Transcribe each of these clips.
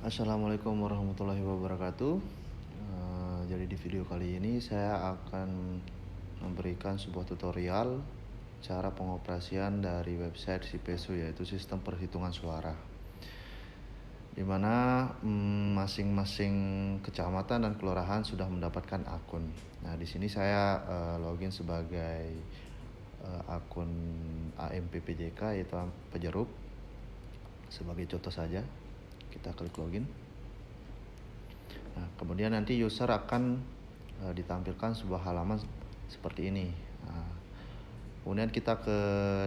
Assalamualaikum warahmatullahi wabarakatuh. Jadi di video kali ini saya akan memberikan sebuah tutorial cara pengoperasian dari website Sipesu, yaitu sistem perhitungan suara, di mana masing-masing kecamatan dan kelurahan sudah mendapatkan akun. Nah, di sini saya login sebagai akun AMPPJK, yaitu Pejeruk. Sebagai contoh saja, kita klik login. Nah, kemudian nanti user akan ditampilkan sebuah halaman seperti ini. Nah, kemudian kita ke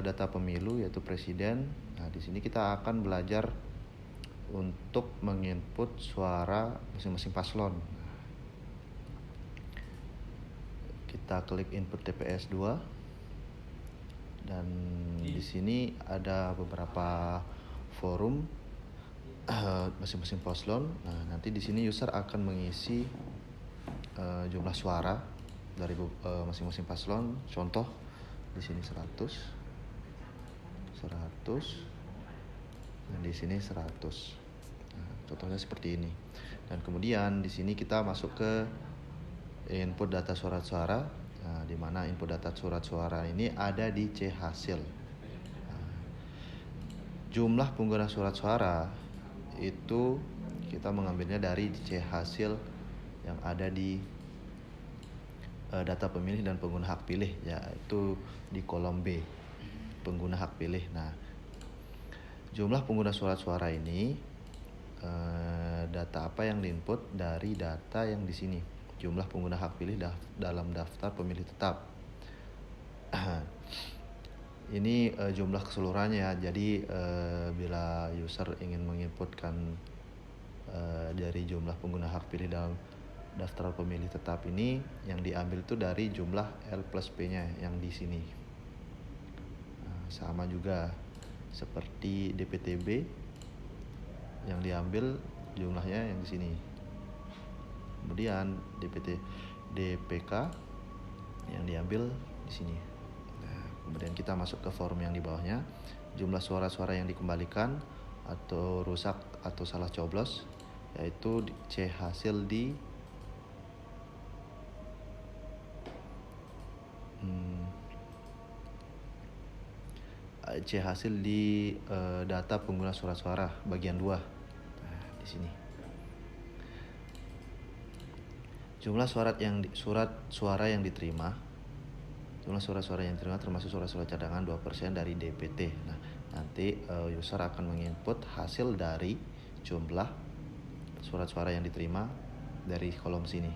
data pemilu, yaitu presiden. Nah, di sini kita akan belajar untuk menginput suara masing-masing paslon. Kita klik input TPS 2, dan di sini ada beberapa forum masing-masing paslon. Nah, nanti di sini user akan mengisi jumlah suara dari masing-masing paslon. Contoh di sini 100, dan di sini 100. Nah, contohnya seperti ini. Dan kemudian di sini kita masuk ke input data surat suara. Nah, di mana input data surat suara ini ada di C hasil. Nah, jumlah pengguna surat suara itu kita mengambilnya dari C hasil yang ada di data pemilih dan pengguna hak pilih, yaitu di kolom B, pengguna hak pilih. Nah, jumlah pengguna surat suara ini data apa yang diinput dari data yang di sini, jumlah pengguna hak pilih dalam daftar pemilih tetap. Ini jumlah keseluruhannya. Jadi bila user ingin menginputkan dari jumlah pengguna hak pilih dalam daftar pemilih tetap ini, yang diambil itu dari jumlah L plus P-nya yang di sini. Nah, sama juga seperti DPTB, yang diambil jumlahnya yang di sini. Kemudian DPK yang diambil di sini. Nah, kemudian kita masuk ke form yang di bawahnya, jumlah suara-suara yang dikembalikan atau rusak atau salah coblos, yaitu C hasil di data pengguna surat suara bagian 2. Nah, di sini jumlah surat suara yang diterima. Jumlah surat-suara yang diterima termasuk surat-surat cadangan 2% dari DPT. Nah, nanti user akan menginput hasil dari jumlah surat suara yang diterima dari kolom sini.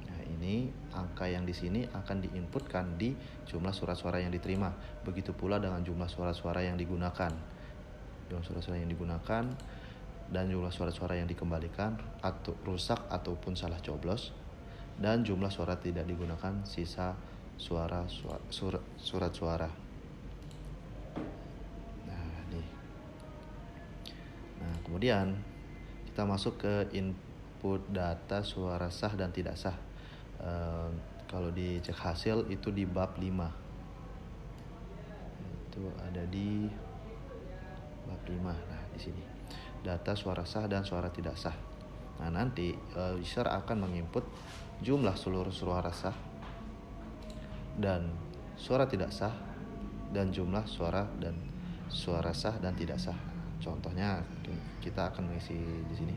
Nah, ini angka yang di sini akan diinputkan di jumlah surat suara yang diterima. Begitu pula dengan jumlah surat-suara yang digunakan. Jumlah surat-suara yang digunakan dan jumlah surat-suara yang dikembalikan atau rusak ataupun salah coblos, dan jumlah suara tidak digunakan, sisa surat suara. Nah, kemudian kita masuk ke input data suara sah dan tidak sah. Kalau dicek hasil itu di bab 5. Itu ada di bab 5. Nah, di sini data suara sah dan suara tidak sah. Nah, nanti user akan menginput jumlah seluruh suara sah dan suara tidak sah, dan jumlah suara sah dan tidak sah. Contohnya kita akan mengisi di sini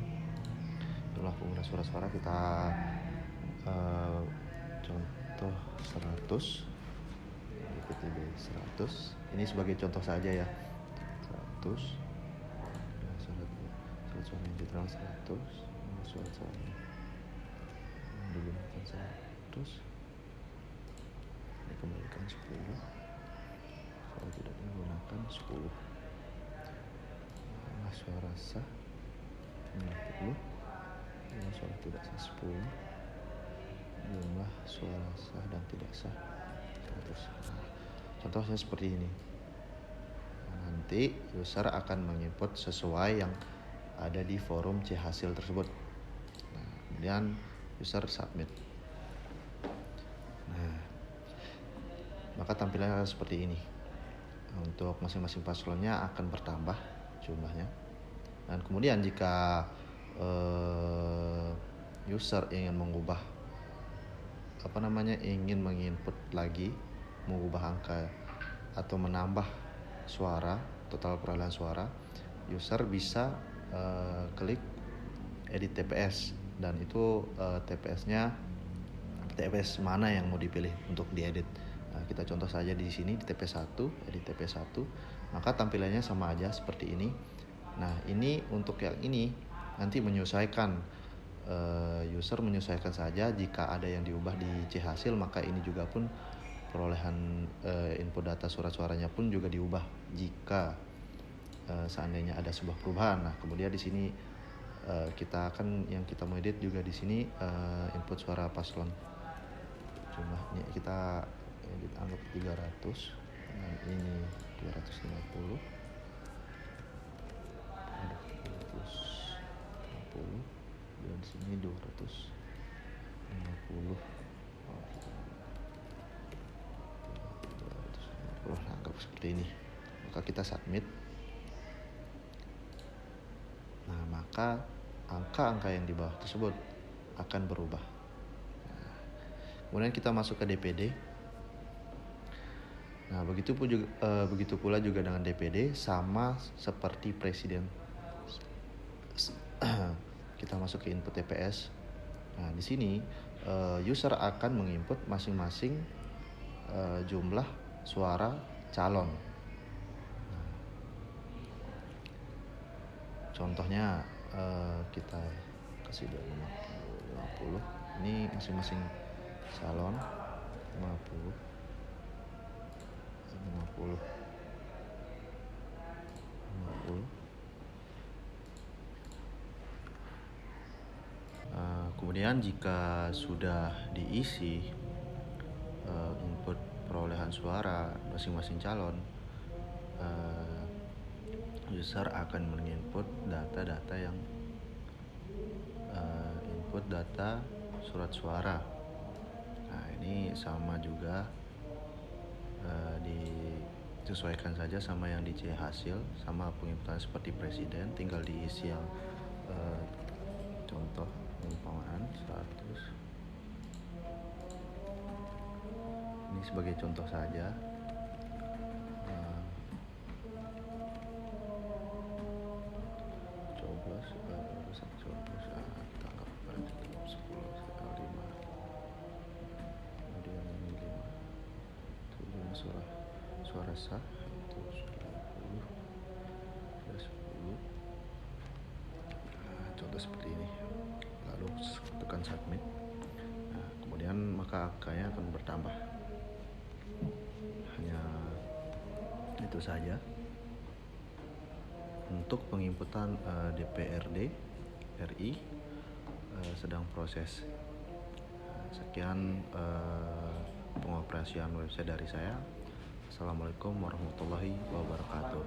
jumlah pengguna suara kita contoh 100, DPTB 100. Ini sebagai contoh saja ya. 100 suara yang diterima 100, suara yang digunakan 100, dikembalikan 10, suara tidak digunakan 10. Suara sah 90, jumlah suara tidak sah 10, jumlah suara sah dan tidak sah 100. Nah, contohnya seperti ini. Nah, nanti user akan menginput sesuai yang ada di forum C hasil tersebut. Nah, kemudian user submit. Nah, maka tampilannya seperti ini. Untuk masing-masing paslonnya akan bertambah jumlahnya. Dan kemudian jika user ingin mengubah ingin menginput lagi, mengubah angka atau menambah suara, total perolehan suara, user bisa klik edit TPS, dan itu TPS mana yang mau dipilih untuk diedit. Nah, kita contoh saja di sini di TPS 1, edit TPS 1, maka tampilannya sama aja seperti ini. Nah, ini untuk yang ini nanti menyesuaikan, user menyesuaikan saja. Jika ada yang diubah di C hasil, maka ini juga pun perolehan input data surat suaranya pun juga diubah jika seandainya ada sebuah perubahan. Nah, kemudian di sini kita mau edit juga di sini input suara paslon. Jumlahnya kita edit anggap 300, dan ini 250. Ada 250 dan sini 250. Anggap seperti ini. Maka kita submit. Nah, maka angka-angka yang di bawah tersebut akan berubah. Nah, kemudian kita masuk ke DPD. Nah, begitu pula juga dengan DPD, sama seperti presiden. Kita masuk ke input TPS. Nah, di sini user akan menginput masing-masing jumlah suara calon. Nah, contohnya kita kasih 50. Ini masing-masing calon 50. Kemudian jika sudah diisi input perolehan suara masing-masing calon, user akan menginput data-data yang input data surat suara. Nah, ini sama juga disesuaikan saja sama yang di C hasil, sama penginputan seperti presiden, tinggal diisi yang contoh perumpamaan 100. Ini sebagai contoh saja. Kita anggap 10 kali 5, kemudian ini 5, itu 5 suara sah, itu 10 plus 10. Nah, contoh seperti ini. Lalu tekan submit. Nah, kemudian maka angkanya akan bertambah. Hanya itu saja untuk penginputan DPRD RI sedang proses. Sekian pengoperasian website dari saya. Assalamualaikum warahmatullahi wabarakatuh.